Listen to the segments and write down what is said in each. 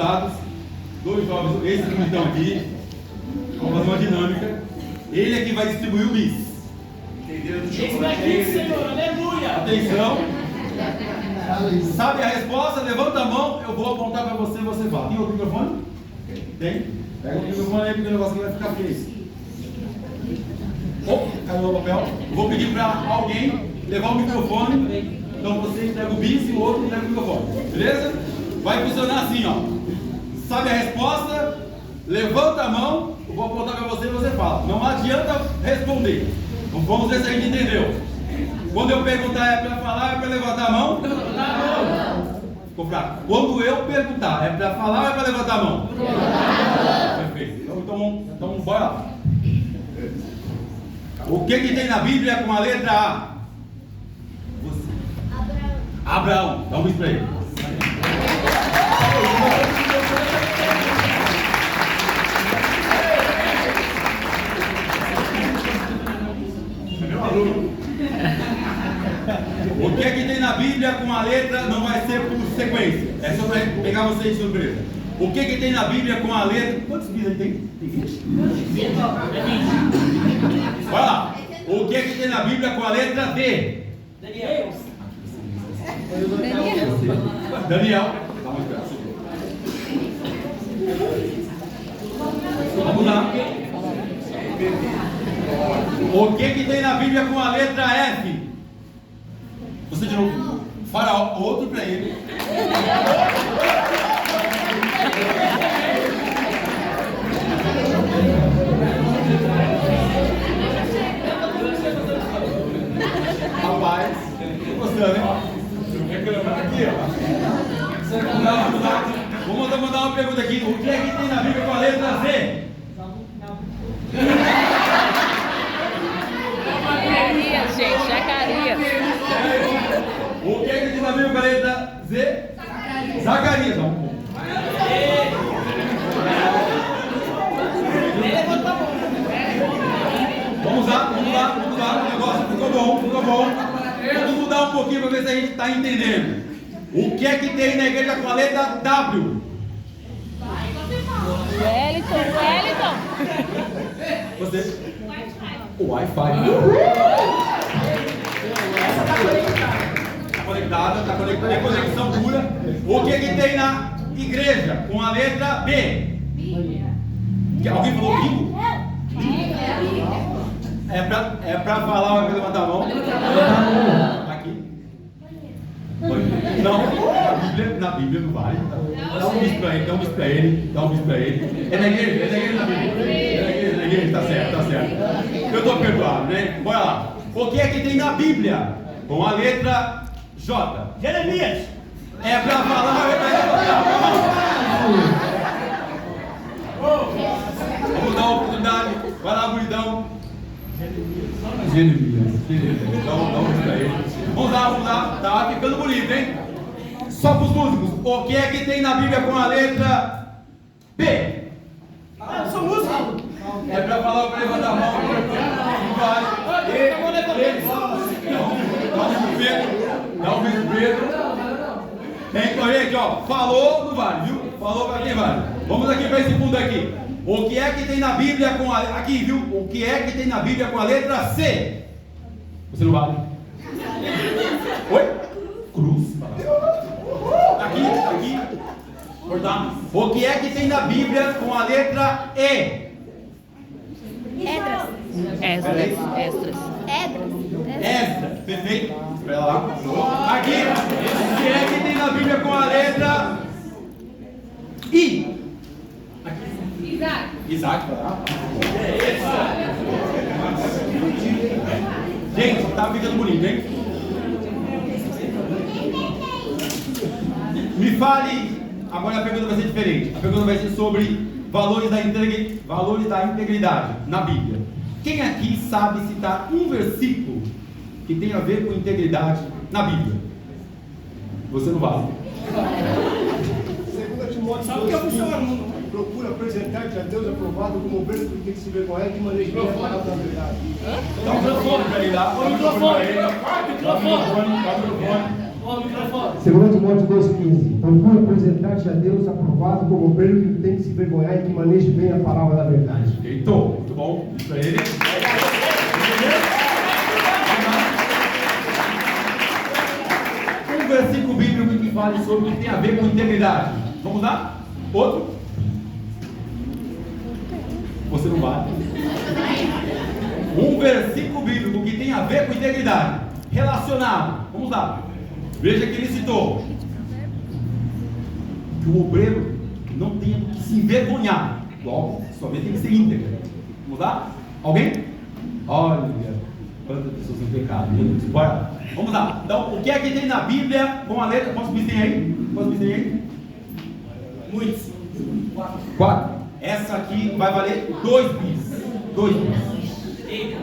ousados, dois jovens, esses que estão aqui, vamos fazer uma dinâmica. Ele é que vai distribuir o bis. Entendeu? Esse aqui, Senhor, aleluia! Atenção. Sabe a resposta? Levanta a mão, eu vou apontar para você e você fala. Tem outro microfone? Tem? Pega o microfone aí porque o negócio aqui vai ficar feio. Caiu o papel. Eu vou pedir para alguém levar o microfone. Então você entrega o bis e o outro entrega o microfone. Beleza? Vai funcionar assim, ó. Sabe a resposta? Levanta a mão, eu vou apontar para você e você fala. Não adianta responder. Vamos ver se a gente entendeu. Quando eu perguntar é para falar, é para levantar a mão? Ficou fraco. Quando eu perguntar é para falar ou é para levantar a mão? Perfeito. Então bora lá. O que tem na Bíblia com a letra A? Você. Abraão. Dá um bicho para ele. O que tem na Bíblia com a letra não vai ser por sequência. É só para pegar vocês de surpresa. O que tem na Bíblia com a letra... Quantos bis aí tem? Tem 20? Vai lá. O que tem na Bíblia com a letra D? Daniel. Daniel. Vamos lá. O que tem na Bíblia com a letra F? Você de novo. Faraó, outro para ele. Rapaz, tô gostando, hein? Aqui, ó. Vamos mandar uma pergunta aqui. O que tem na Bíblia com a letra Z? Zacarias, gente, Zacarias. O que tem na Bíblia com a letra Z? Zacarias. Vamos lá. O negócio ficou bom. Vamos mudar um pouquinho para ver se a gente está entendendo. O que tem na igreja com a letra W? Wellington. Você? O Wi-Fi. Está conectada. É conexão pura. O que tem na igreja com a letra B? Alguém falou bingo? É pra falar, vai levantar a mão. Aqui. Não, na Bíblia não vale. Dá um bicho pra ele. É na igreja na Bíblia. Tá certo. Eu tô perdoado, né? Bora lá. O que tem na Bíblia com a letra J? Jeremias. É pra falar, é pra levantar a mão. Vamos dar uma oportunidade. Vai lá, bonitão. Jeremias. Dá um bicho pra ele. Vamos lá. Tá ficando bonito, hein? Só para os músicos. O que tem na Bíblia com a letra P? Eu sou músico. É para falar ou para levantar a mão? Vai. Dá um beijo pro Pedro. Tem corrente, ó. Falou, não vale, viu? Falou para quem vale. Vamos aqui para esse fundo aqui. O que tem na Bíblia com a... Aqui, viu? O que tem na Bíblia com a letra C? Você não vale. Oi? Cruz. Aqui. Cortar. O que tem na Bíblia com a letra E? Esdras. Perfeito. Espera lá. Aqui. O que tem na Bíblia com a letra I? Isaac. Gente, tá ficando bonito, hein? Me fale. Agora a pergunta vai ser diferente. A pergunta vai ser sobre valores da integridade na Bíblia. Quem aqui sabe citar um versículo que tem a ver com integridade na Bíblia? Você não vale. Segundo Timóteo 2,15, procura apresentar-te a Deus aprovado como ovelha que tem que se vergonhar de maneira que é palavra da verdade. Dá um microfone para ele lá. Microfone. Dá o microfone. Segundo Timóteo 2,15. Procura apresentar-te a Deus aprovado como obreiro que não tem que se envergonhar e que maneje bem a palavra da verdade. Então, muito bom. Isso para ele. Um versículo bíblico que fala sobre o que tem a ver com integridade. Vamos lá? Outro? Você não vai. Um versículo bíblico que tem a ver com integridade. Relacionado. Vamos lá. Veja que ele citou. Que o obreiro não tem que se envergonhar. Logo, sua vida tem que ser íntegra. Vamos lá? Alguém? Olha, quantas pessoas em pecado. Bora. Vamos lá. Então, o que é que tem na Bíblia com a letra? Quantos bis tem aí? Quantos bis tem aí? Muitos. 4. Essa aqui vai valer 2 bis. 2 bis. Eita,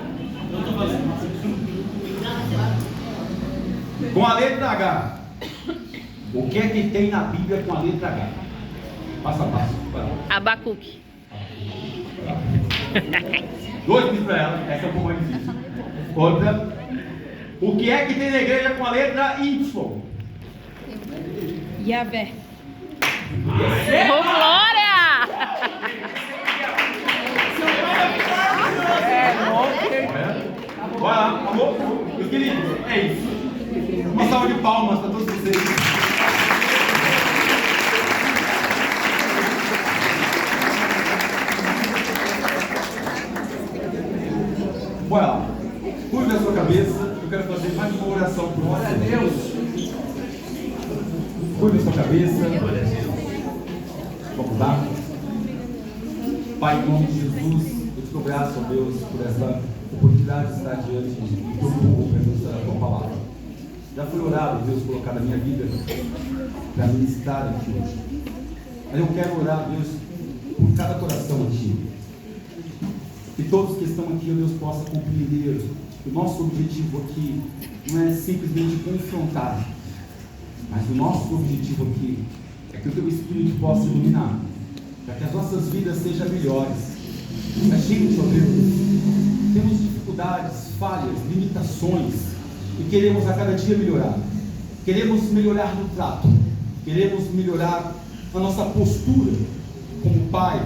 não estou fazendo. Com a letra H. O que é que tem na Bíblia com a letra H? Passo a passo. Abacuque. 2 bis para ela. Essa é um pouco mais difícil. Outra. O que é que tem na igreja com a letra Y? Yahvé. Ô, Glória! Vai lá, amor. Meus queridos, é isso. Uma salva de palmas para todos vocês. Bora lá. Curva a sua cabeça. Eu quero fazer mais uma oração por você. Glória a Deus. Curva a sua cabeça. Vamos lá. Pai, em nome de Jesus, eu te dou graças, ó Deus, por essa oportunidade de estar diante do teu povo, para a tua palavra. Já foi orado, Deus, colocar na minha vida para ministrar aqui hoje. Mas eu quero orar, Deus, por cada coração aqui. Que todos que estão aqui, ó Deus, possam compreender que o nosso objetivo aqui não é simplesmente confrontar, mas o nosso objetivo aqui é que o teu Espírito possa iluminar, para que as nossas vidas sejam melhores. A gente, ó Deus, temos dificuldades, falhas, limitações e queremos a cada dia melhorar. Queremos melhorar no trato, queremos melhorar a nossa postura como pai,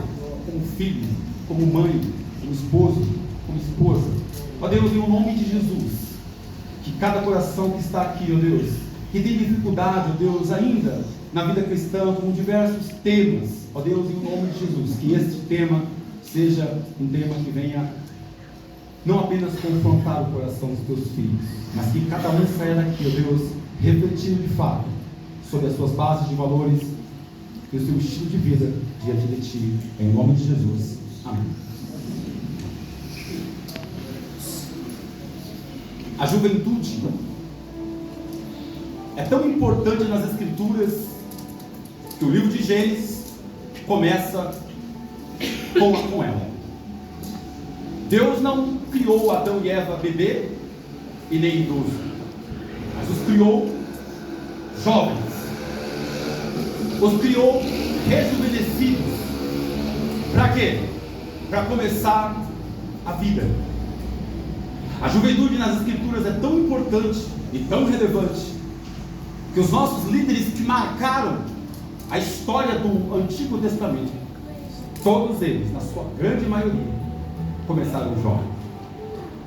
como filho, como mãe, como esposo, como esposa. Ó Deus, em nome de Jesus, que cada coração que está aqui, ó Deus, que tem dificuldade, ó Deus, ainda na vida cristã, com diversos temas, ó Deus, em nome de Jesus, que este tema seja um tema que venha não apenas confrontar o coração dos teus filhos, mas que cada um saia daqui, ó Deus, refletindo de fato sobre as suas bases de valores e o seu estilo de vida diante de ti, em nome de Jesus. Amém. A juventude é tão importante nas Escrituras que o livro de Gênesis começa com ela. Deus não criou Adão e Eva bebê e nem idoso, mas os criou jovens, os criou rejuvenescidos. Para quê? Para começar a vida. A juventude nas Escrituras é tão importante e tão relevante que os nossos líderes que marcaram a história do Antigo Testamento, todos eles, na sua grande maioria, começaram jovens.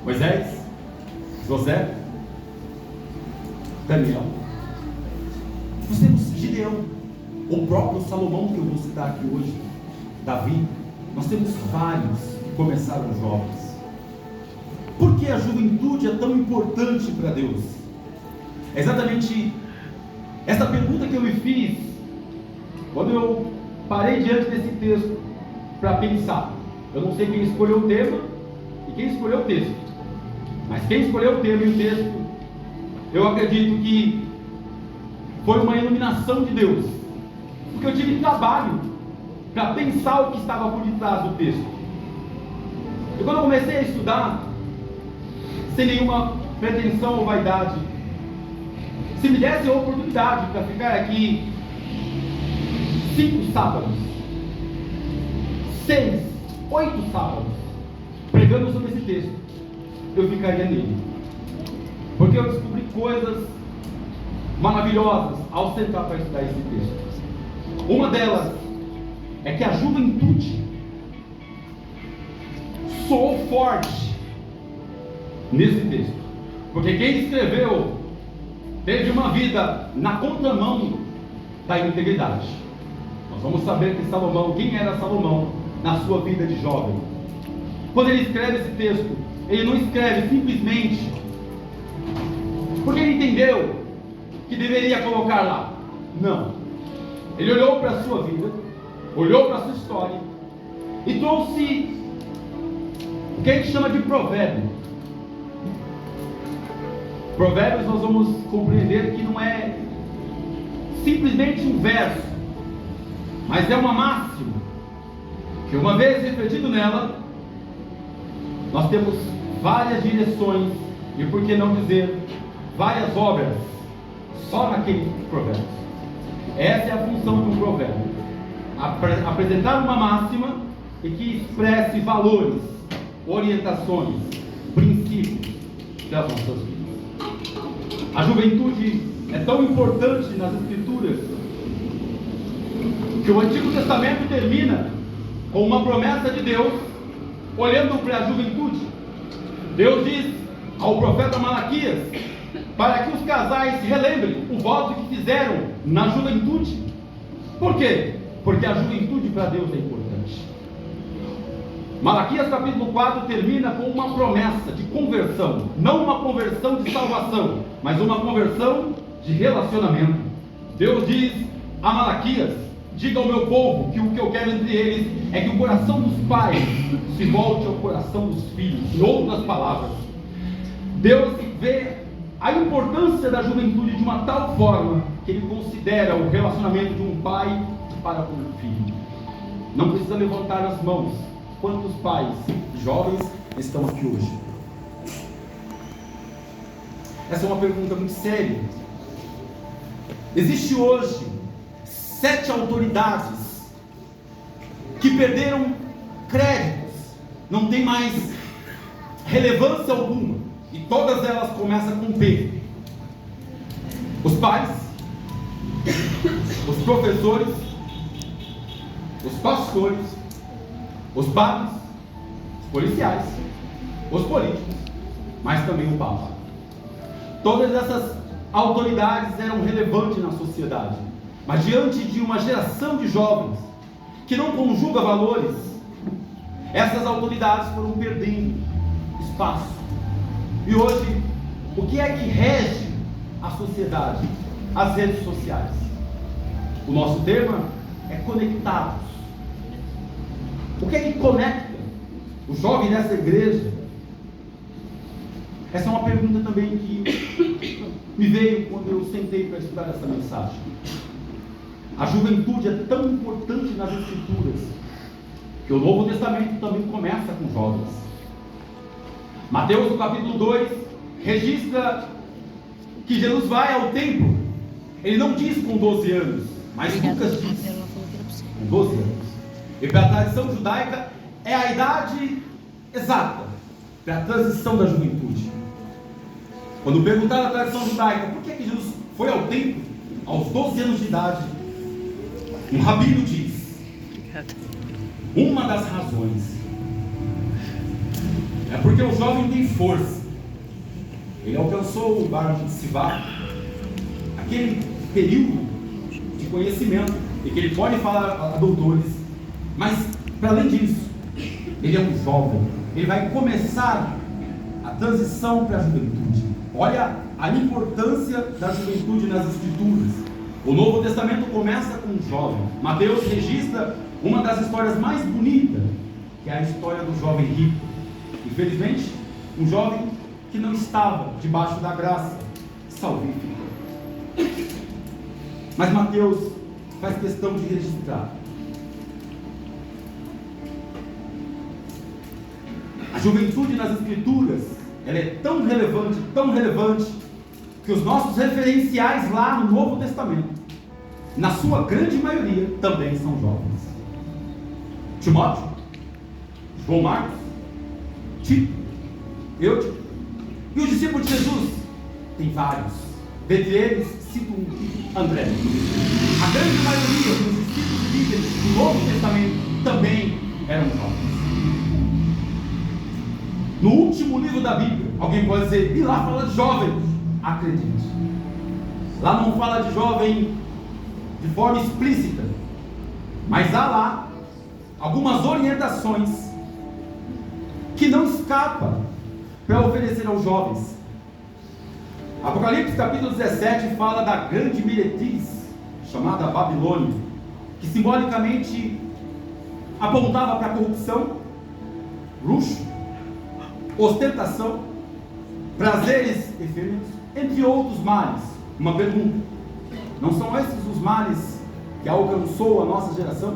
Moisés, José, Daniel. Nós temos Gideão, o próprio Salomão, que eu vou citar aqui hoje, Davi. Nós temos vários que começaram jovens. Por que a juventude é tão importante para Deus? É exatamente essa pergunta que eu me fiz quando eu parei diante desse texto para pensar. Eu não sei quem escolheu o tema e quem escolheu o texto, mas quem escolheu o tema e o texto, eu acredito que foi uma iluminação de Deus, porque eu tive trabalho para pensar o que estava por detrás do texto. E quando eu comecei a estudar, sem nenhuma pretensão ou vaidade, se me desse a oportunidade para ficar aqui 5 sábados, 6, 8 sábados, pregando sobre esse texto, eu ficaria nele, porque eu descobri coisas maravilhosas ao sentar para estudar esse texto. Uma delas é que a juventude soou forte nesse texto, porque quem escreveu teve uma vida na contramão da integridade. Nós vamos saber que Salomão, quem era Salomão na sua vida de jovem. Quando ele escreve esse texto, ele não escreve simplesmente porque ele entendeu que deveria colocar lá. Não. Ele olhou para a sua vida, olhou para a sua história e trouxe o que a gente chama de provérbio. Provérbios nós vamos compreender que não é simplesmente um verso, mas é uma máxima, que uma vez refletido nela, nós temos várias direções, e por que não dizer, várias obras, só naquele provérbio. Essa é a função de um provérbio, apresentar uma máxima e que expresse valores, orientações, princípios das nossas vidas. A juventude é tão importante nas Escrituras que o Antigo Testamento termina com uma promessa de Deus olhando para a juventude. Deus diz ao profeta Malaquias para que os casais relembrem o voto que fizeram na juventude. Por quê? Porque a juventude para Deus é importante. Malaquias capítulo 4 termina com uma promessa de conversão, não uma conversão de salvação, mas uma conversão de relacionamento. Deus diz a Malaquias: diga ao meu povo que o que eu quero entre eles é que o coração dos pais se volte ao coração dos filhos. Em outras palavras, Deus vê a importância da juventude de uma tal forma que Ele considera o relacionamento de um pai para com um filho. Não precisa levantar as mãos. Quantos pais jovens estão aqui hoje? Essa é uma pergunta muito séria. Existe hoje 7 autoridades que perderam créditos, não tem mais relevância alguma, e todas elas começam com P. Os pais, os professores, os pastores, os padres, os policiais, os políticos, mas também o Papa. Todas essas autoridades eram relevantes na sociedade, mas diante de uma geração de jovens que não conjuga valores, essas autoridades foram perdendo espaço. E hoje, o que é que rege a sociedade? As redes sociais. O nosso tema é conectados. O que é que conecta o jovem nessa igreja? Essa é uma pergunta também que me veio quando eu sentei para estudar essa mensagem. A juventude é tão importante nas Escrituras que o Novo Testamento também começa com jovens. Mateus, no capítulo 2, registra que Jesus vai ao templo. Ele não diz com 12 anos, mas Lucas diz com 12 anos. E para a tradição judaica é a idade exata para a transição da juventude. Quando perguntaram à tradição judaica por que Jesus foi ao templo aos 12 anos de idade, um rabino diz: uma das razões é porque o jovem tem força. Ele alcançou o bar de Sivá, aquele período de conhecimento em que ele pode falar a doutores. Mas, para além disso, ele é um jovem. Ele vai começar a transição para a juventude. Olha a importância da juventude nas Escrituras. O Novo Testamento começa com um jovem. Mateus registra uma das histórias mais bonitas, que é a história do jovem rico. Infelizmente, um jovem que não estava debaixo da graça salvífica. Mas Mateus faz questão de registrar. A juventude nas Escrituras, ela é tão relevante, que os nossos referenciais lá no Novo Testamento, na sua grande maioria, também são jovens. Timóteo, João Marcos, Tito, Eutico, e os discípulos de Jesus, tem vários. Dentre eles, cito André. A grande maioria dos discípulos e líderes do Novo Testamento também eram jovens. No último livro da Bíblia, alguém pode dizer, e lá fala de jovem. Acredite, lá não fala de jovem de forma explícita, mas há lá algumas orientações que não escapam para oferecer aos jovens. Apocalipse capítulo 17 fala da grande meretriz chamada Babilônia, que simbolicamente apontava para a corrupção, luxo, ostentação, prazeres efêmeros, entre outros males. Uma pergunta: não são esses os males que alcançou a nossa geração?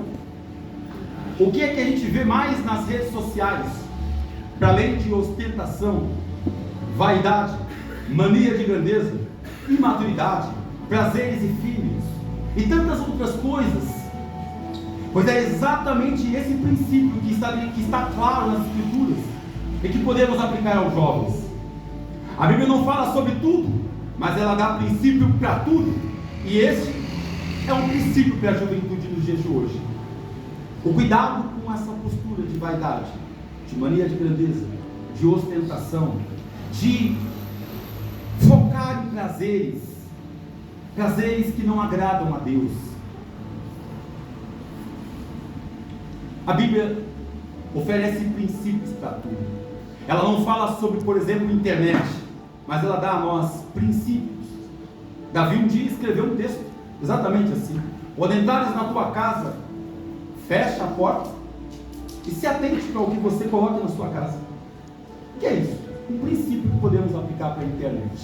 O que é que a gente vê mais nas redes sociais, para além de ostentação, vaidade, mania de grandeza, imaturidade, prazeres efímeros e tantas outras coisas? Pois é exatamente esse princípio que está claro nas Escrituras e que podemos aplicar aos jovens. A Bíblia não fala sobre tudo, mas ela dá princípio para tudo, e esse é um princípio para a juventude nos dias de hoje. O cuidado com essa postura de vaidade, de mania de grandeza, de ostentação, de focar em prazeres que não agradam a Deus. A Bíblia oferece princípios para tudo. Ela não fala sobre, por exemplo, internet, mas ela dá a nós princípios. Davi um dia escreveu um texto exatamente assim: quando entrares na tua casa, fecha a porta e se atente para o que você coloca na sua casa. O que é isso? Um princípio que podemos aplicar para a internet.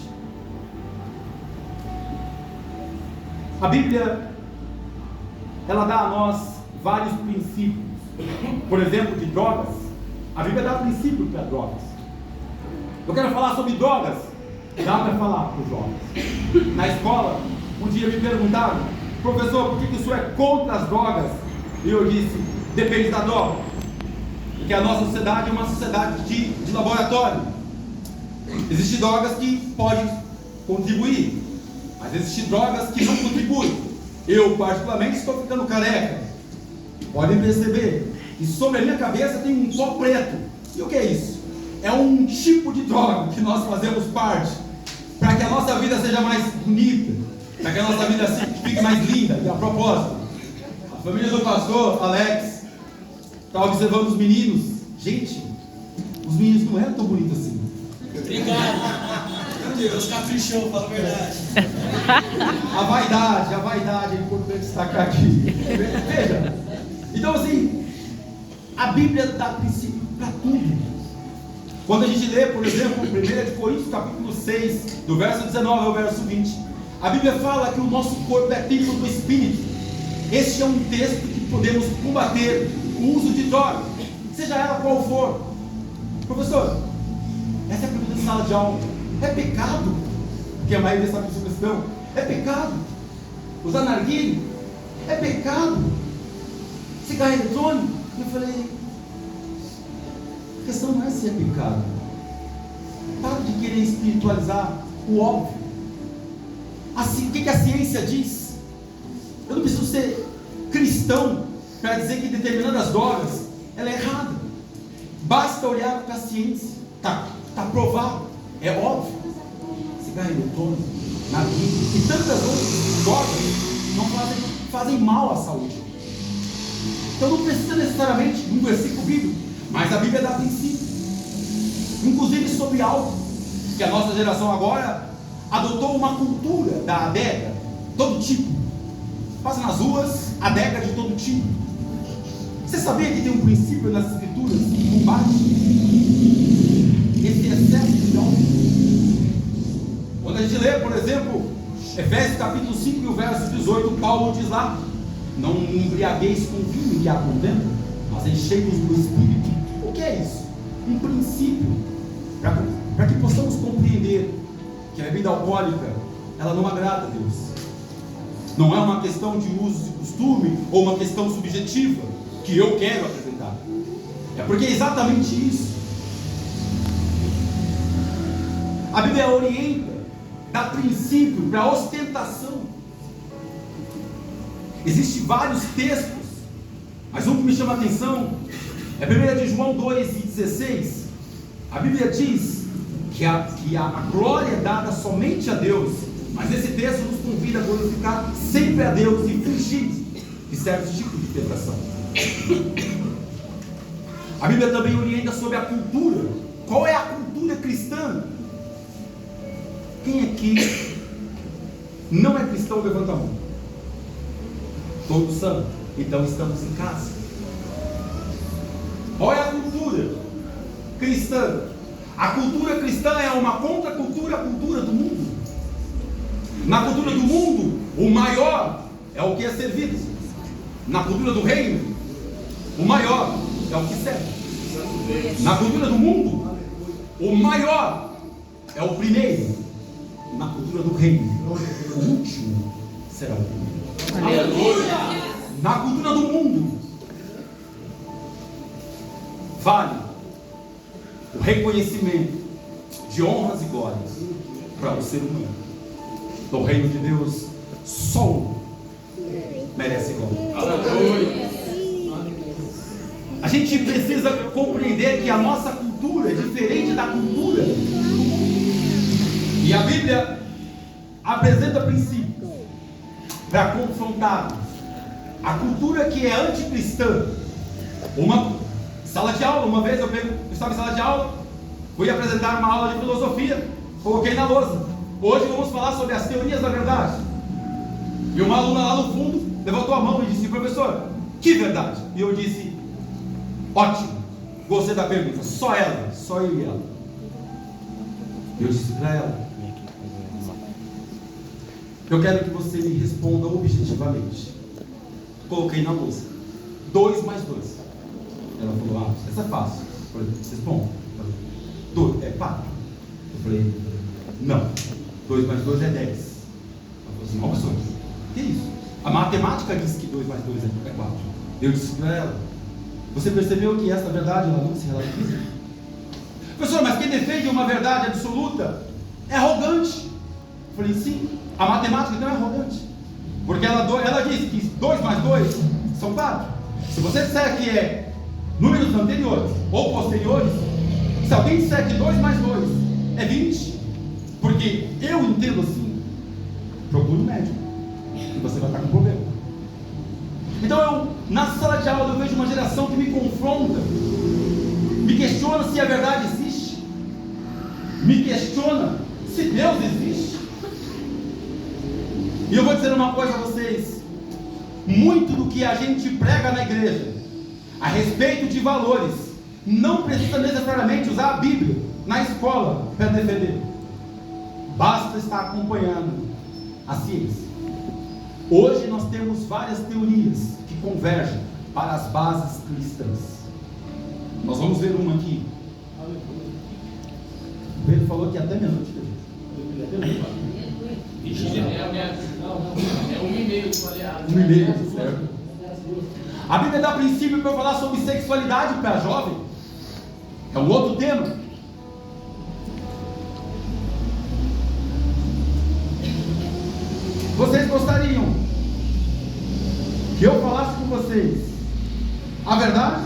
A Bíblia, ela dá a nós vários princípios. Por exemplo, de drogas. A Bíblia dá princípio para drogas. Eu quero falar sobre drogas. Dá para falar para os jovens. Na escola, um dia me perguntaram: professor, por que o senhor é contra as drogas? E eu disse: depende da droga. Porque a nossa sociedade é uma sociedade de laboratório. Existem drogas que podem contribuir, mas existem drogas que não contribuem. Eu, particularmente, estou ficando careca. Podem perceber. E sobre a minha cabeça tem um pó preto. E o que é isso? É um tipo de droga que nós fazemos parte, para que a nossa vida seja mais bonita, para que a nossa vida fique mais linda. E a propósito, a família do pastor Alex está observando os meninos. Gente, os meninos não eram tão bonitos assim. Obrigado. Meu Deus, caprichou, fala a verdade. A vaidade é importante destacar aqui. Veja, então assim, a Bíblia dá princípio para tudo. Quando a gente lê, por exemplo, 1 Coríntios capítulo 6, do verso 19 ao verso 20, a Bíblia fala que o nosso corpo é templo do Espírito. Este é um texto que podemos combater o uso de droga, seja ela qual for. Professor, essa é a pergunta de sala de aula: é pecado? Porque a maioria sabe essa questão. É pecado usar narguilé? É pecado cigarro eletrônico? Eu falei: a questão não é se é pecado. Para de querer espiritualizar o óbvio. Assim, o que a ciência diz? Eu não preciso ser cristão para dizer que determinadas drogas ela é errada. Basta olhar para a ciência. Está provado, é óbvio. Cigarro eletrônico, narguilé e tantas outras drogas não fazem mal à saúde. Então não precisa necessariamente de um versículo bíblico, mas a Bíblia dá princípio, inclusive sobre álcool, que a nossa geração agora adotou uma cultura da adega, todo tipo. Passa nas ruas, adega de todo tipo. Você sabia que tem um princípio nas Escrituras que combate esse excesso de álcool? Quando a gente lê, por exemplo, Efésios capítulo 5 e o verso 18, Paulo diz lá: não embriagueis com vinho que há contenda, mas enchei-vos do Espírito. O que é isso? Um princípio para que possamos compreender que a bebida alcoólica ela não agrada a Deus. Não é uma questão de uso e costume ou uma questão subjetiva que eu quero apresentar. É porque é exatamente isso. A Bíblia orienta dá princípio para ostentação. Existem vários textos, mas um que me chama a atenção é 1 de João 2,16. A Bíblia diz que a glória é dada somente a Deus, mas esse texto nos convida a glorificar sempre a Deus e fugir de certos tipos de tentação. A Bíblia também orienta sobre a cultura. Qual é a cultura cristã? Quem aqui não é cristão, levanta a mão. Todos são. Então estamos em casa. Qual é a cultura cristã? A cultura cristã é uma contracultura à cultura do mundo. Na cultura do mundo, o maior é o que é servido. Na cultura do reino, o maior é o que serve. Na cultura do mundo, o maior é o primeiro. Na cultura do reino, o último será o primeiro. Aleluia! Na cultura do mundo, vale o reconhecimento de honras e glórias para o ser humano. No reino de Deus, só um merece glória. Aleluia! A gente precisa compreender que a nossa cultura é diferente da cultura do mundo. E a Bíblia apresenta princípios para confrontar a cultura que é anticristã. Uma sala de aula, uma vez eu estava em sala de aula, fui apresentar uma aula de filosofia, coloquei na lousa: hoje vamos falar sobre as teorias da verdade. E uma aluna lá no fundo levantou a mão e disse: professor, que verdade? E eu disse: ótimo, gostei da pergunta, só ela, só eu e ela. E eu disse para ela: eu quero que você me responda objetivamente. Coloquei na lousa: 2 mais 2. Ela falou: essa é fácil. Eu falei: responda. 2 é 4. Eu falei: não, 2 mais 2 é 10. Ela falou assim: ó, professor, que isso? A matemática diz que 2 mais 2 é 4. Eu disse para ela: você percebeu que essa verdade ela não se relativiza? Professor, mas quem defende uma verdade absoluta é arrogante. Eu falei: sim, a matemática não é arrogante, porque ela diz que 2 mais 2 são 4. Se você disser que é números anteriores ou posteriores, se alguém disser que 2 mais 2 é 20, porque eu entendo assim, procure um médico e você vai estar com problema. Então na sala de aula eu vejo uma geração que me confronta, me questiona se a verdade existe, me questiona se Deus existe. E eu vou dizer uma coisa a vocês: muito do que a gente prega na igreja a respeito de valores não precisa necessariamente usar a Bíblia na escola para defender. Basta estar acompanhando a ciência. Hoje nós temos várias teorias que convergem para as bases cristãs. Nós vamos ver uma aqui. O Pedro falou que até meia-noite. É 1,5 que falei. 1,5, certo? A Bíblia dá princípio para falar sobre sexualidade para jovem. É um outro tema. Vocês gostariam que eu falasse com vocês a verdade?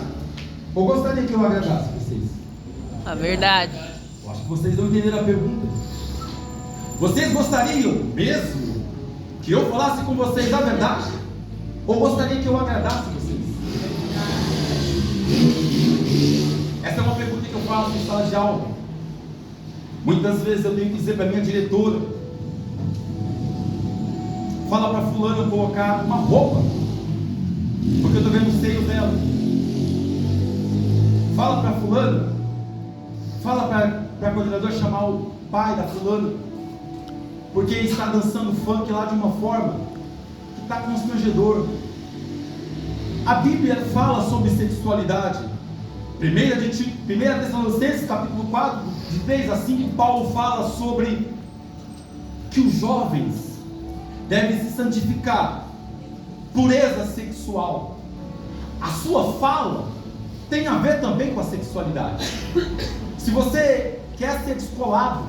Ou gostaria que eu agradasse vocês? A verdade. Eu acho que vocês não entenderam a pergunta. Vocês gostariam mesmo que eu falasse com vocês a verdade? Ou gostaria que eu agradasse vocês? Essa é uma pergunta que eu faço em sala de aula. Muitas vezes eu tenho que dizer para minha diretora: fala para fulano colocar uma roupa, porque eu estou vendo o seio dela. Fala para fulano, fala para a coordenadora chamar o pai da fulana, porque ele está dançando funk lá de uma forma que está constrangedor. A Bíblia fala sobre sexualidade. 1 Tessalonicenses capítulo 4, de 3 a 5, Paulo fala sobre que os jovens devem se santificar, pureza sexual. A sua fala tem a ver também com a sexualidade. Se você quer ser descolado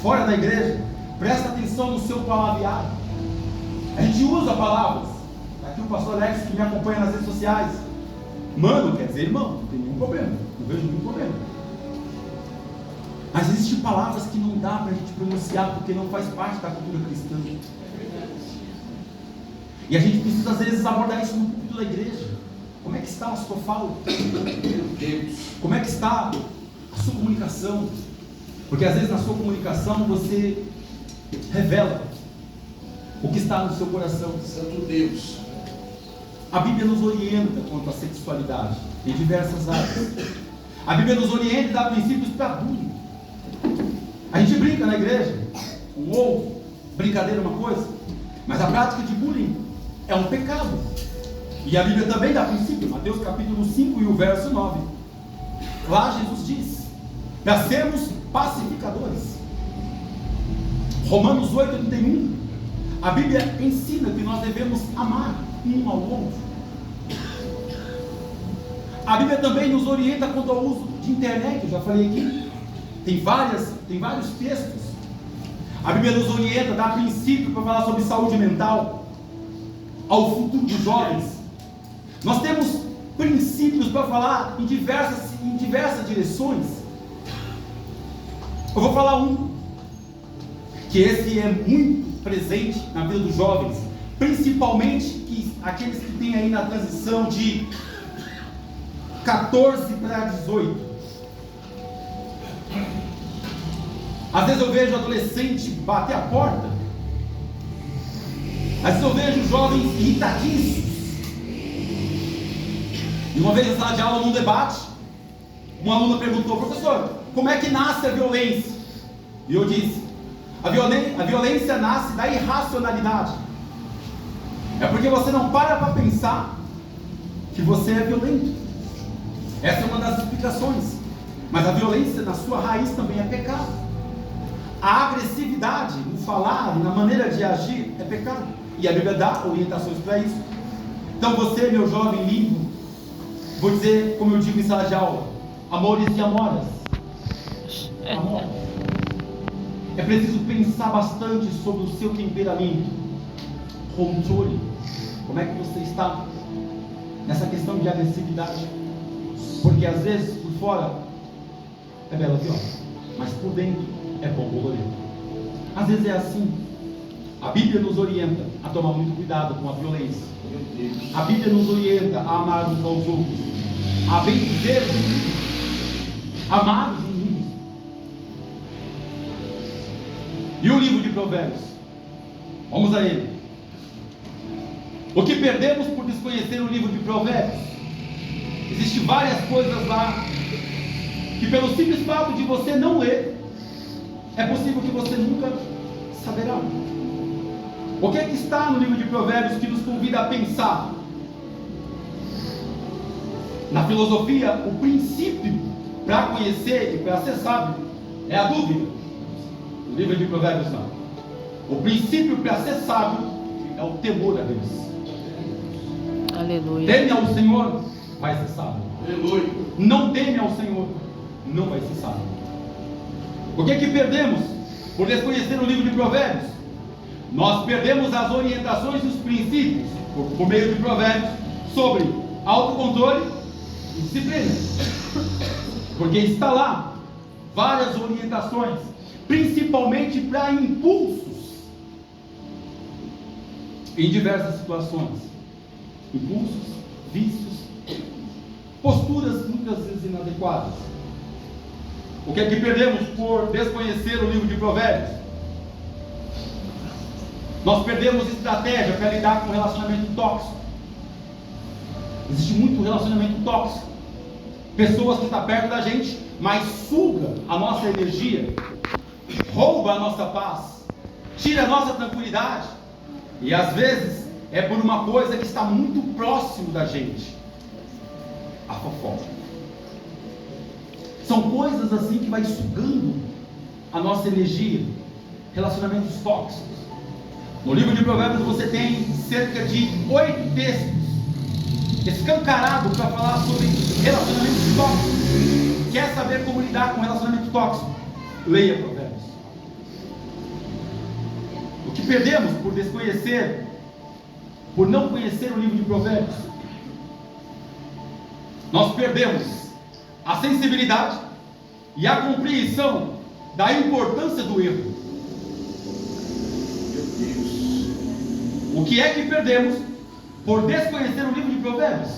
fora da igreja, Presta atenção no seu palavreado. A gente usa palavras. Aqui o pastor Alex, que me acompanha nas redes sociais. Mano, quer dizer irmão, não tem nenhum problema. Não vejo nenhum problema. Mas existem palavras que não dá para a gente pronunciar porque não faz parte da cultura cristã. E a gente precisa às vezes abordar isso no púlpito da igreja. Como é que está a sua fala? Como é que está a sua comunicação? Porque às vezes na sua comunicação você revela o que está no seu coração. Santo Deus. A Bíblia nos orienta quanto à sexualidade em diversas áreas. A Bíblia nos orienta e dá princípios para bullying. A gente brinca na igreja, um ovo, brincadeira é uma coisa, mas a prática de bullying é um pecado. E a Bíblia também dá princípio, Mateus capítulo 5 e o verso 9. Lá Jesus diz, para sermos pacificadores. Romanos 8:31, a Bíblia ensina que nós devemos amar um ao outro. A Bíblia também nos orienta quanto ao uso de internet, eu já falei aqui, tem vários textos. A Bíblia nos orienta, dá princípio para falar sobre saúde mental, ao futuro dos jovens. Nós temos princípios para falar em diversas direções. Eu vou falar um, que esse é muito presente na vida dos jovens, principalmente aqueles que têm aí na transição de 14 para 18. Às vezes eu vejo adolescente bater a porta. Às vezes eu vejo jovens irritadíssimos. E uma vez na sala de aula, num debate, uma aluna perguntou: professor, como é que nasce a violência? E eu disse: a violência nasce da irracionalidade. É porque você não para pensar que você é violento. Essa é uma das explicações. Mas a violência, na sua raiz, também é pecado. A agressividade no falar e na maneira de agir é pecado. E a Bíblia dá orientações para isso. Então você, meu jovem lindo, vou dizer, como eu digo em sala de aula, amores e amoras. Amor. É preciso pensar bastante sobre o seu temperamento. Controle. Como é que você está nessa questão de agressividade? Porque às vezes por fora é bela aqui, ó, mas por dentro é bom bolorento. Às vezes é assim. A Bíblia nos orienta a tomar muito cuidado com a violência. A Bíblia nos orienta a amar uns aos outros, a bendizer os inimigos, amar os inimigos. E o livro de Provérbios? Vamos a ele. O que perdemos por desconhecer o livro de Provérbios? Existem várias coisas lá que, pelo simples fato de você não ler, é possível que você nunca saberá. O que é que está no livro de Provérbios que nos convida a pensar? Na filosofia, o princípio para conhecer e para ser sábio é a dúvida. No livro de Provérbios não. O princípio para ser sábio é o temor a Deus. Aleluia. Teme ao Senhor, vai ser sábio. Aleluia. Não teme ao Senhor, não vai ser sábio. O que é que perdemos por desconhecer o livro de Provérbios? Nós perdemos as orientações e os princípios, por meio de Provérbios, sobre autocontrole e disciplina. Porque está lá várias orientações, principalmente para impulsos, em diversas situações. Impulsos, vícios, posturas muitas vezes inadequadas. O que é que perdemos por desconhecer o livro de Provérbios? Nós perdemos estratégia para lidar com relacionamento tóxico. Existe muito relacionamento tóxico. Pessoas que estão perto da gente, mas suga a nossa energia, rouba a nossa paz, tira a nossa tranquilidade. E às vezes é por uma coisa que está muito próximo da gente. A fofoca. São coisas assim que vai sugando a nossa energia. Relacionamentos tóxicos. No livro de Provérbios você tem cerca de 8 textos escancarados para falar sobre relacionamentos tóxicos. Quer saber como lidar com relacionamento tóxico? Leia Provérbios. que perdemos por desconhecer, por não conhecer o livro de Provérbios? Nós perdemos a sensibilidade e a compreensão da importância do erro. O que é que perdemos por desconhecer o livro de Provérbios?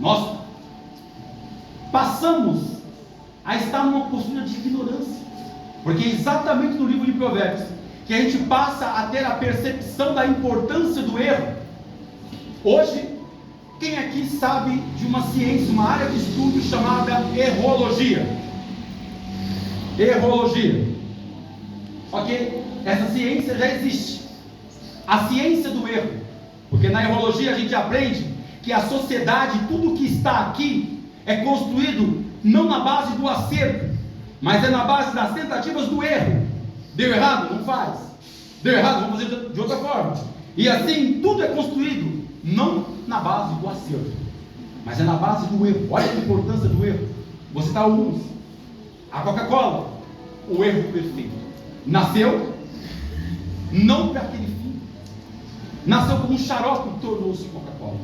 Nós passamos a estar numa postura de ignorância, porque é exatamente no livro de Provérbios que a gente passa a ter a percepção da importância do erro. Hoje, quem aqui sabe de uma ciência, uma área de estudo chamada errologia? Errologia. Ok? Essa ciência já existe. A ciência do erro. Porque na errologia a gente aprende que a sociedade, tudo que está aqui, é construído não na base do acerto, mas é na base das tentativas do erro. Deu errado? Não faz. Deu errado? Vamos fazer de outra forma. E assim, tudo é construído não na base do acerto, mas é na base do erro. Olha a importância do erro. Vou citar alguns. A Coca-Cola, o erro perfeito. Nasceu não para aquele fim. Nasceu como um xarope e tornou-se Coca-Cola.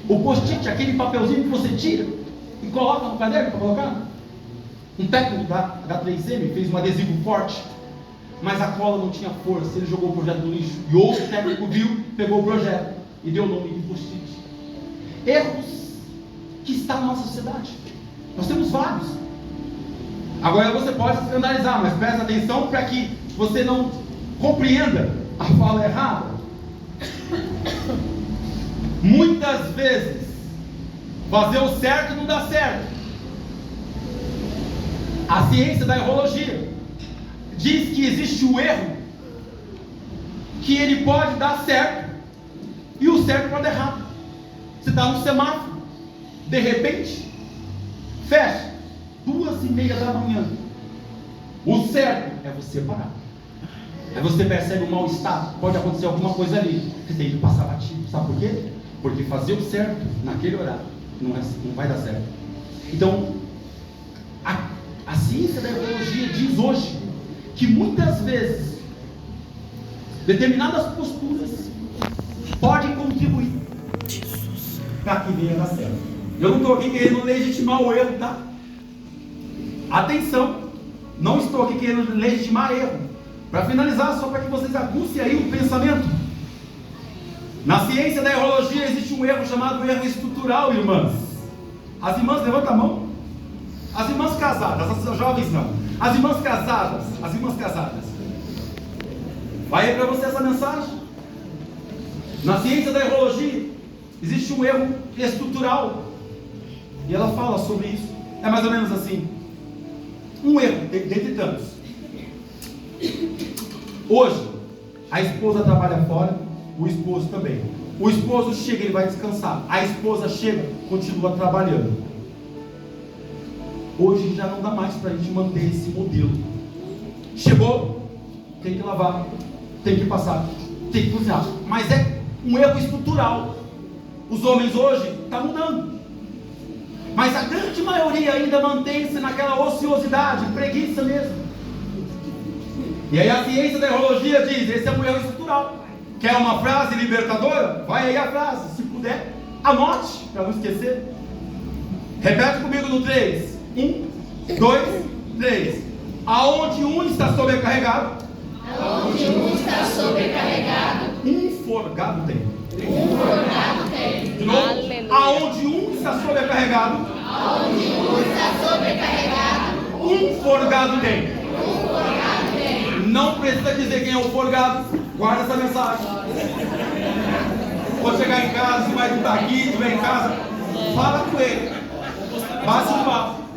O post-it, aquele papelzinho que você tira e coloca no caderno para colocar. Um técnico da H3M fez um adesivo forte, mas a cola não tinha força. Ele jogou o projeto no lixo. E outro técnico viu, pegou o projeto e deu o nome de post-it. Erros que estão na nossa sociedade. Nós temos vários. Agora você pode escandalizar, mas presta atenção para que você não compreenda a fala errada. Muitas vezes fazer o certo não dá certo. A ciência da errologia diz que existe o erro, que ele pode dar certo e o certo pode dar errado. Você está no semáforo, de repente fecha 2:30 da manhã. O certo é você parar. Aí você percebe um mal-estar, pode acontecer alguma coisa ali, você tem que passar batido. Sabe por quê? Porque fazer o certo naquele horário não vai dar certo. Então a ciência da ecologia diz hoje que muitas vezes determinadas posturas podem contribuir para que venha dar certo. Eu não estou aqui querendo legitimar o erro, tá? Atenção, não estou aqui querendo legitimar erro. Para finalizar, só para que vocês aguçem aí o pensamento. Na ciência da errologia existe um erro chamado erro estrutural, irmãs. As irmãs, levanta a mão. As irmãs casadas, as jovens não. As irmãs casadas. Vai aí para você essa mensagem. Na ciência da errologia existe um erro estrutural. E ela fala sobre isso. É mais ou menos assim. Um erro, dentre tantos. Hoje, a esposa trabalha fora, o esposo também. O esposo chega, ele vai descansar. A esposa chega, continua trabalhando. Hoje já não dá mais para a gente manter esse modelo. Chegou, tem que lavar, tem que passar, tem que cozinhar. Mas é um erro estrutural. Os homens hoje estão mudando. Mas a grande maioria ainda mantém-se naquela ociosidade, preguiça mesmo. E aí a ciência da errologia diz, esse é um erro estrutural. Quer uma frase libertadora? Vai aí a frase, se puder, anote, para não esquecer. Repete comigo no 3. 1, 2, 3. Aonde um está sobrecarregado, um forgado tem. De novo. Aleluia. Aonde um está sobrecarregado, um forgado tem. Não precisa dizer quem é o forgado. Guarda essa mensagem. Vou chegar em casa, se vai estar aqui, se estiver em casa, fala com ele. Bate um papo.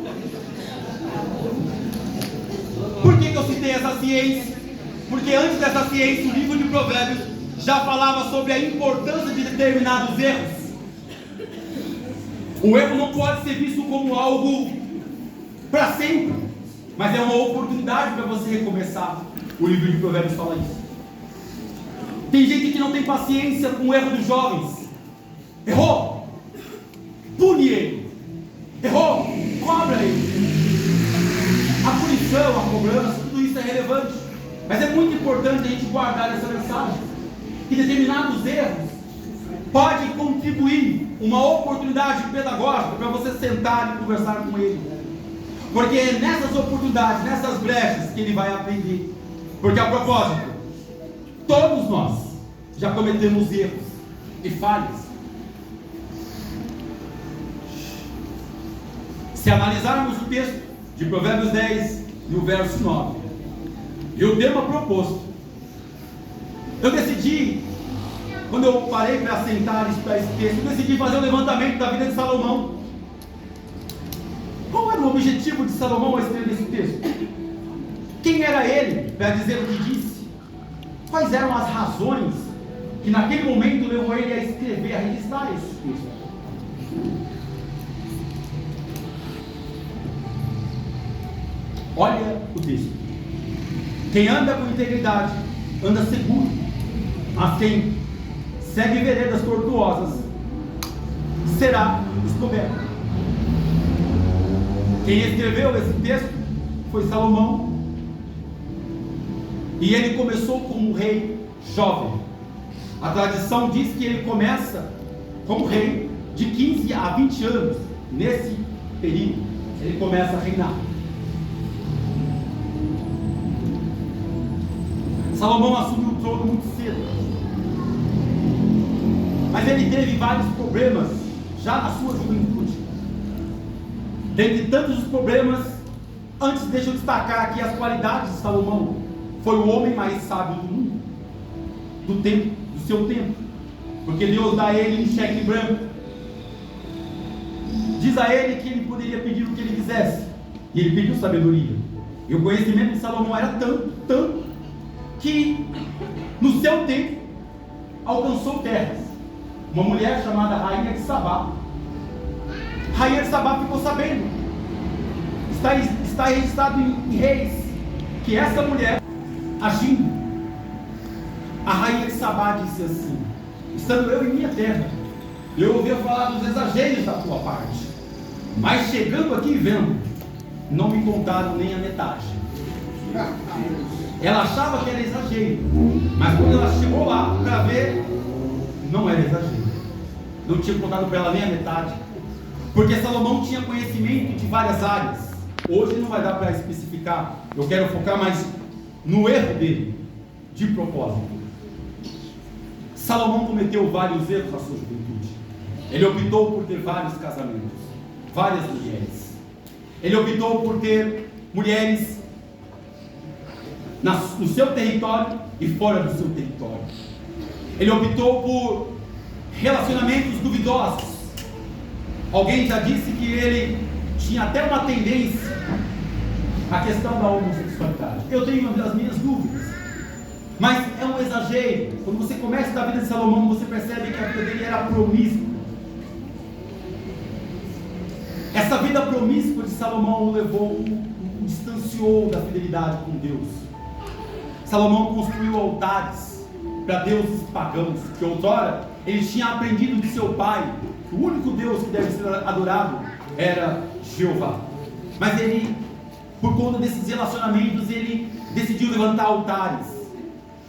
Por que eu citei essa ciência? Porque antes dessa ciência, o livro de Provérbios já falava sobre a importância de determinados erros. O erro não pode ser visto como algo para sempre, mas é uma oportunidade para você recomeçar. O livro de Provérbios fala isso. Tem gente que não tem paciência com o erro dos jovens. Errou, pune ele. Errou, cobra ele. A punição, a cobrança, tudo isso é relevante. Mas é muito muito importante a gente guardar essa mensagem, que determinados erros podem contribuir uma oportunidade pedagógica para você sentar e conversar com ele. Porque é nessas oportunidades, nessas brechas que ele vai aprender. Porque a propósito, todos nós já cometemos erros e falhas. Se analisarmos o texto de Provérbios 10 e o verso 9 e o tema proposto, eu decidi, quando eu parei para sentar e estudar esse texto, eu decidi fazer um levantamento da vida de Salomão. Qual era o objetivo de Salomão ao escrever esse texto? Quem era ele para dizer o que disse? Quais eram as razões que naquele momento levou ele a escrever, a registrar esse texto? Olha o texto. Quem anda com integridade anda seguro, mas quem segue veredas tortuosas será descoberto. Quem escreveu esse texto foi Salomão, e ele começou como rei jovem. A tradição diz que ele começa como rei de 15 a 20 anos. Nesse período ele começa a reinar. Salomão assumiu o trono muito cedo, mas ele teve vários problemas já na sua juventude. Dentre tantos os problemas, antes deixa eu destacar aqui as qualidades de Salomão. Foi o homem mais sábio do mundo, do seu tempo, porque Deus dá a ele um cheque branco, diz a ele que ele poderia pedir o que ele quisesse, e ele pediu sabedoria. E o conhecimento de Salomão era tanto, que no seu tempo alcançou terras. Uma mulher chamada Rainha de Sabá, Rainha de Sabá ficou sabendo, está registrado em Reis, que essa mulher, agindo, a Rainha de Sabá disse assim: estando eu em minha terra, eu ouvi falar dos exageros da tua parte, mas chegando aqui e vendo, não me contaram nem a metade. Ela achava que era exagero, mas quando ela chegou lá para ver, não era exagero. Não tinha contado para ela nem a metade, porque Salomão tinha conhecimento de várias áreas. Hoje não vai dar para especificar, eu quero focar mais no erro dele, de propósito. Salomão cometeu vários erros na sua juventude. Ele optou por ter vários casamentos, várias mulheres. Ele optou por ter mulheres no seu território e fora do seu território. Ele optou por relacionamentos duvidosos. Alguém já disse que ele tinha até uma tendência à questão da homossexualidade. Eu tenho as minhas dúvidas, mas é um exagero. Quando você começa da vida de Salomão, você percebe que a vida dele era promíscua. Essa vida promíscua de Salomão o levou, o distanciou da fidelidade com Deus. Salomão construiu altares para deuses pagãos, que outrora ele tinha aprendido de seu pai que o único Deus que deve ser adorado era Jeová. Mas ele, por conta desses relacionamentos, ele decidiu levantar altares.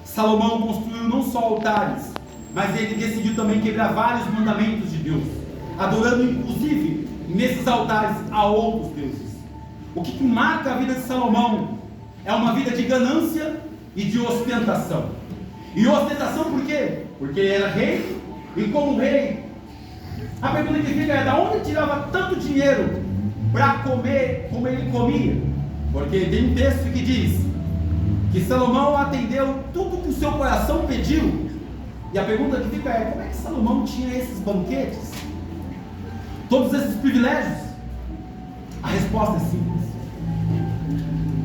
Salomão construiu não só altares, mas ele decidiu também quebrar vários mandamentos de Deus, adorando inclusive nesses altares a outros deuses. O que marca a vida de Salomão é uma vida de ganância e de ostentação. E ostentação por quê? Porque ele era rei, e como rei, a pergunta que fica é: de onde ele tirava tanto dinheiro para comer como ele comia? Porque tem um texto que diz que Salomão atendeu tudo que o seu coração pediu. E a pergunta que fica é: como é que Salomão tinha esses banquetes, todos esses privilégios? A resposta é simples: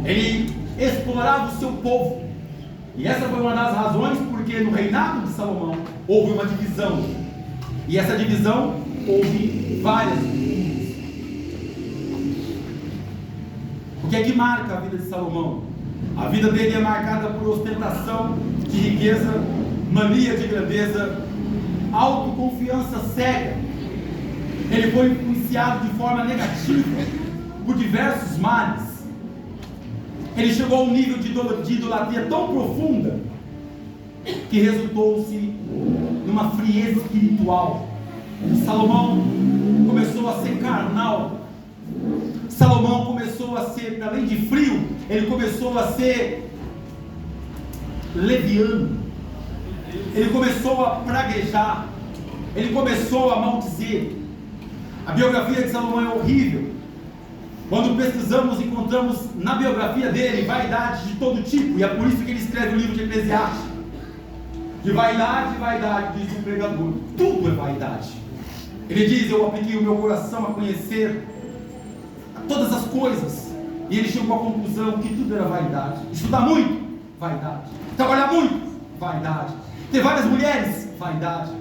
ele explorava o seu povo. E essa foi uma das razões porque no reinado de Salomão houve uma divisão. E essa divisão houve várias divisões. O que é que marca a vida de Salomão? A vida dele é marcada por ostentação de riqueza, mania de grandeza, autoconfiança cega. Ele foi influenciado de forma negativa por diversos males. Ele chegou a um nível de idolatria tão profunda que resultou-se numa frieza espiritual. Salomão começou a ser carnal. Salomão começou a ser, além de frio, ele começou a ser leviano. Ele começou a praguejar. Ele começou a maldizer. A biografia de Salomão é horrível. Quando pesquisamos, encontramos na biografia dele vaidade de todo tipo, e é por isso que ele escreve o livro de Eclesiastes. De vaidade, vaidade, diz o pregador. Tudo é vaidade. Ele diz: eu apliquei o meu coração a conhecer todas as coisas, e ele chegou à conclusão que tudo era vaidade. Estudar muito, vaidade. Trabalhar muito, vaidade. Ter várias mulheres, vaidade.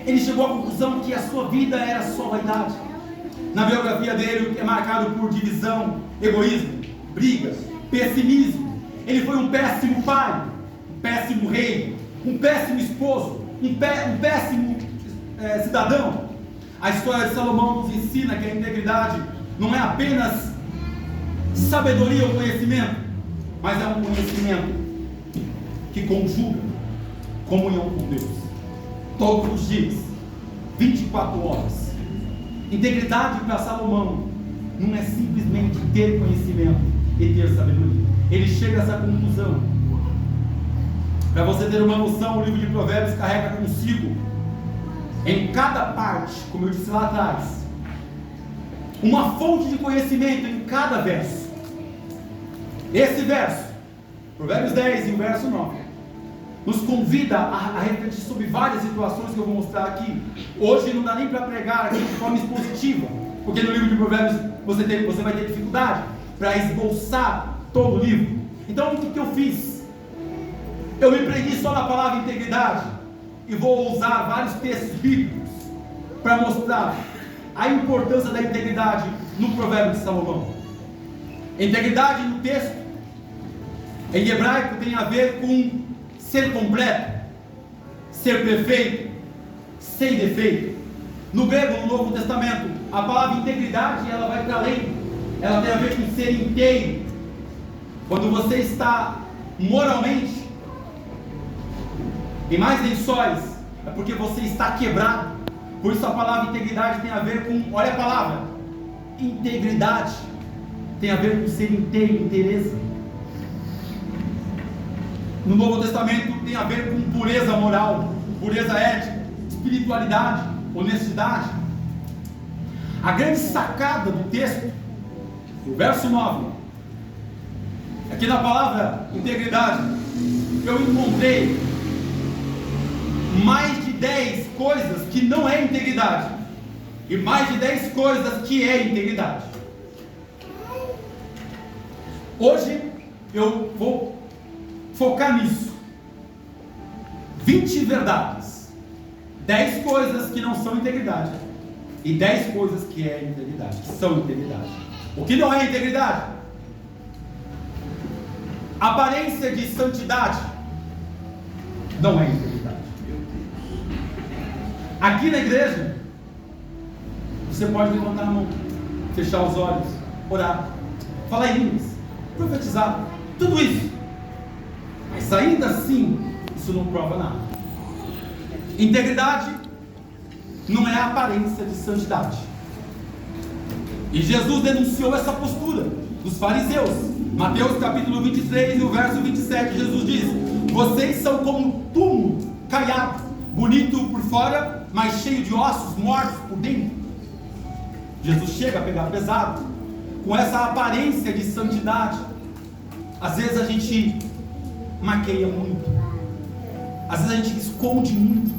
Ele chegou à conclusão que a sua vida era só vaidade. Na biografia dele é marcado por divisão, egoísmo, brigas, pessimismo. Ele foi um péssimo pai, um péssimo rei, um péssimo esposo, um péssimo cidadão. A história de Salomão nos ensina que a integridade não é apenas sabedoria ou conhecimento, mas é um conhecimento que conjuga comunhão com Deus todos os dias, 24 horas. Integridade para Salomão não é simplesmente ter conhecimento e ter sabedoria. Ele chega a essa conclusão. Para você ter uma noção, o livro de Provérbios carrega consigo, em cada parte, como eu disse lá atrás, uma fonte de conhecimento em cada verso. Esse verso, Provérbios 10 e o verso 9, nos convida a refletir sobre várias situações que eu vou mostrar aqui. Hoje não dá nem para pregar aqui de forma expositiva, porque no livro de Provérbios você vai ter dificuldade para esboçar todo o livro. Então o que eu fiz? Eu me prendi só na palavra integridade, e vou usar vários textos bíblicos para mostrar a importância da integridade no provérbio de Salomão. Integridade no texto, em hebraico, tem a ver com ser completo, ser perfeito, sem defeito. No grego, no Novo Testamento, a palavra integridade, ela vai para além. Ela tem a ver com ser inteiro. Quando você está moralmente em mais lençóis, é porque você está quebrado. Por isso a palavra integridade tem a ver com, olha a palavra, integridade, tem a ver com ser inteiro, inteireza. No Novo Testamento tem a ver com pureza moral, pureza ética, espiritualidade, honestidade. A grande sacada do texto, o verso 9, aqui na palavra integridade, eu encontrei mais de 10 coisas que não é integridade, e mais de 10 coisas que é integridade. Hoje eu vou focar nisso. 20 verdades, 10 coisas que não são integridade, e 10 coisas que é integridade, que são integridade. O que não é integridade? Aparência de santidade não é integridade. Aqui na igreja, você pode levantar a mão, fechar os olhos, orar, falar em línguas, profetizar, tudo isso. Mas ainda assim, isso não prova nada. Integridade não é a aparência de santidade. E Jesus denunciou essa postura dos fariseus. Mateus capítulo 23 e o verso 27, Jesus diz: vocês são como um túmulo caiado, bonito por fora, mas cheio de ossos mortos por dentro. Jesus chega a pegar pesado com essa aparência de santidade. Às vezes a gente maqueia muito, às vezes a gente esconde muito,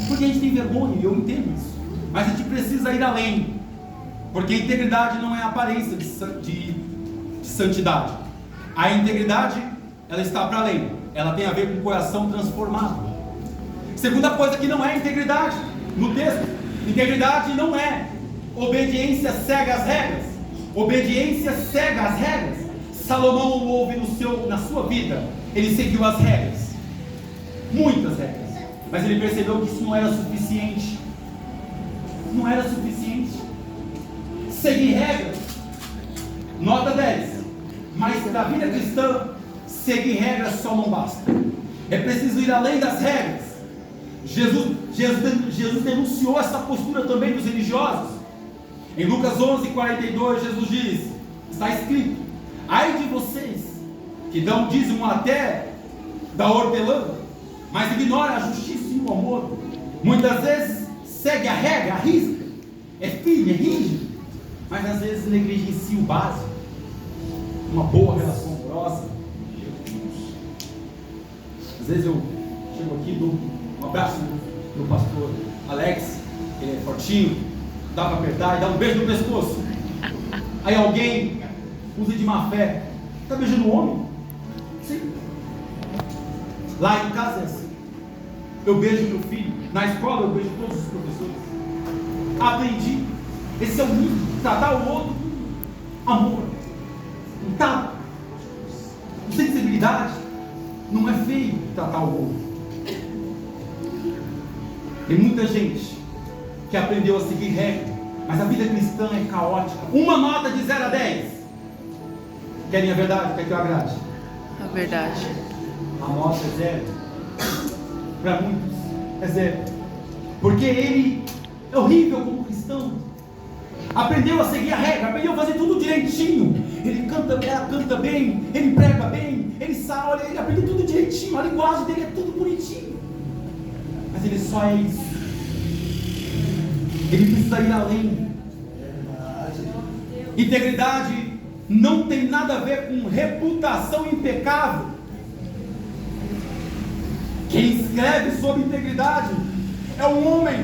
porque a gente tem vergonha, e eu entendo isso, mas a gente precisa ir além, porque a integridade não é a aparência de santidade. A integridade, ela está para além, ela tem a ver com o coração transformado. Segunda coisa que não é integridade no texto: integridade não é obediência cega às regras. Obediência cega às regras. Salomão houve na sua vida, ele seguiu as regras, muitas regras, mas ele percebeu que isso não era suficiente. Não era suficiente. Seguir regras, nota 10, Mas na vida cristã, seguir regras só não basta. É preciso ir além das regras. Jesus denunciou essa postura também dos religiosos. Em Lucas 11:42, Jesus diz, está escrito: ai de vocês que dão dízimo até da hortelã, mas ignoram a justiça e o amor. Muitas vezes segue a regra, a risca, é firme, é rígido, mas às vezes negligencia o básico, uma boa relação amorosa. Às vezes eu chego aqui, dou um abraço pro pastor Alex, ele é fortinho, dá para apertar e dá um beijo no pescoço. Aí alguém usa de má fé, está beijando o homem? Sim. Lá em casa é assim. Eu beijo meu filho, na escola eu beijo todos os professores. Aprendi. Esse é o nível, tratar o outro com amor, um tato, com sensibilidade. Não é feio tratar o outro. Tem muita gente que aprendeu a seguir regra, mas a vida cristã é caótica. Uma nota de 0 a 10. Querem a verdade? Quer que eu agrade? A verdade. A nota é 0. Para muitos é 0. Porque ele é horrível como cristão. Aprendeu a seguir a regra, aprendeu a fazer tudo direitinho. Ele canta, ela canta bem, ele prega bem, ele sabe, olha, ele aprendeu tudo direitinho. A linguagem dele é tudo bonitinho. Mas ele só é isso. Ele precisa ir além. Integridade não tem nada a ver com reputação impecável. Quem escreve sobre integridade é um homem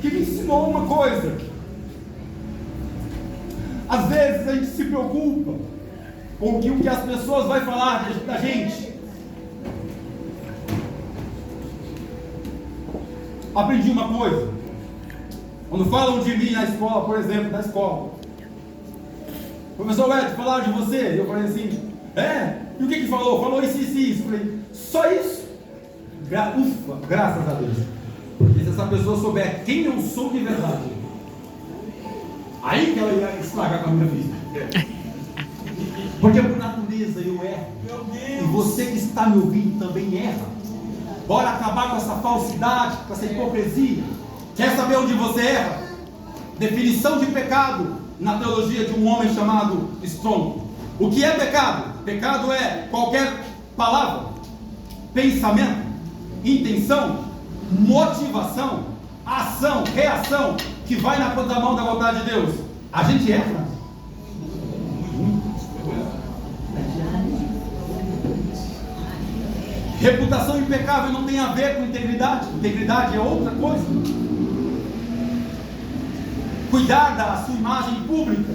que me ensinou uma coisa. Às vezes a gente se preocupa com o que as pessoas vão falar da gente. Aprendi uma coisa. Quando falam de mim na escola, por exemplo, na escola, professor Ed, falaram de você? Eu falei assim, e o que falou? Falou isso, isso, isso. Eu falei, só isso? Ufa, graças a Deus. Porque se essa pessoa souber quem eu sou de verdade, aí que ela ia estragar com a minha vida. Porque por natureza eu erro. E você que está me ouvindo também erra. Bora acabar com essa falsidade, com essa hipocrisia. Quer saber onde você erra? Definição de pecado na teologia de um homem chamado Strong. O que é pecado? Pecado é qualquer palavra, pensamento, intenção, motivação, ação, reação que vai na contramão da vontade de Deus. A gente erra. Reputação impecável não tem a ver com integridade. Integridade é outra coisa. Cuidar da sua imagem pública,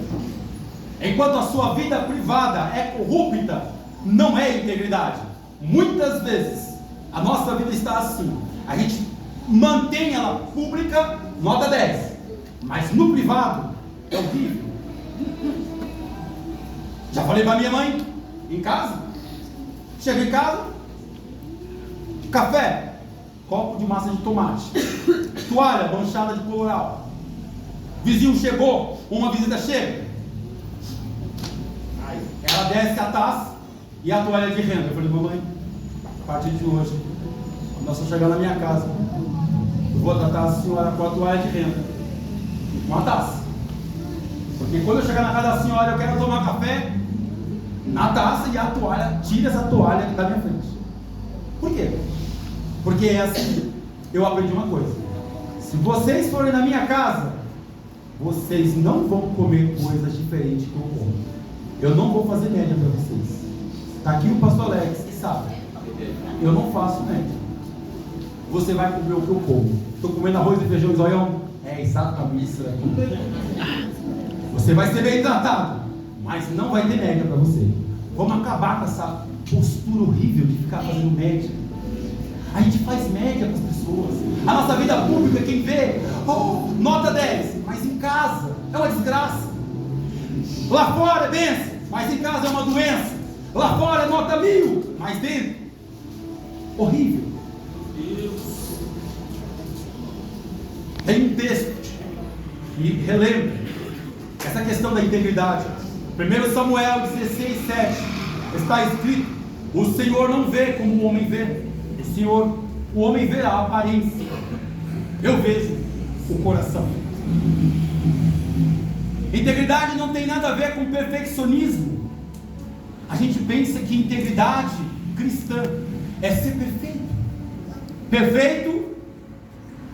enquanto a sua vida privada é corrupta, não é integridade. Muitas vezes a nossa vida está assim. A gente mantém ela pública, nota 10, mas no privado é horrível. Já falei para minha mãe em casa. Chego em casa, café, copo de massa de tomate, toalha manchada de coloral. Vizinho chegou, uma visita chega, ela desce a taça e a toalha de renda. Eu falei, mamãe, a partir de hoje, quando nós chegar na minha casa, eu vou tratar a senhora com a toalha de renda, com a taça. Porque quando eu chegar na casa da senhora, eu quero tomar café na taça e a toalha, tira essa toalha aqui da minha frente. Por quê? Porque é assim, eu aprendi uma coisa: se vocês forem na minha casa, vocês não vão comer coisas diferentes que eu como. Eu não vou fazer média para vocês. Está aqui o pastor Alex, que sabe. Eu não faço média. Você vai comer o que eu como. Estou comendo arroz e feijão e zoião? É, exatamente isso aqui. Você vai ser bem tratado, mas não vai ter média para você. Vamos acabar com essa postura horrível de ficar fazendo média. A gente faz média com as pessoas. A nossa vida pública, quem vê, nota 10, mas em casa é uma desgraça. Lá fora é bênção, mas em casa é uma doença. Lá fora é nota 1000, mas dentro, horrível. Tem um texto que relembra essa questão da integridade. 1 Samuel 16:7. Está escrito: o Senhor não vê como o homem vê. O homem vê a aparência, eu vejo o coração. Integridade não tem nada a ver com perfeccionismo. A gente pensa que integridade cristã é ser perfeito. Perfeito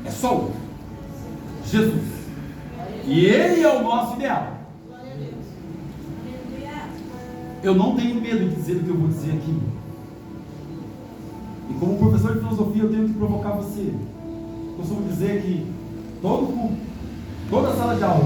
é só o Jesus. E Ele é o nosso ideal. Eu não tenho medo de dizer o que eu vou dizer aqui. E como professor de filosofia, eu tenho que provocar você. Costumo dizer que toda sala de aula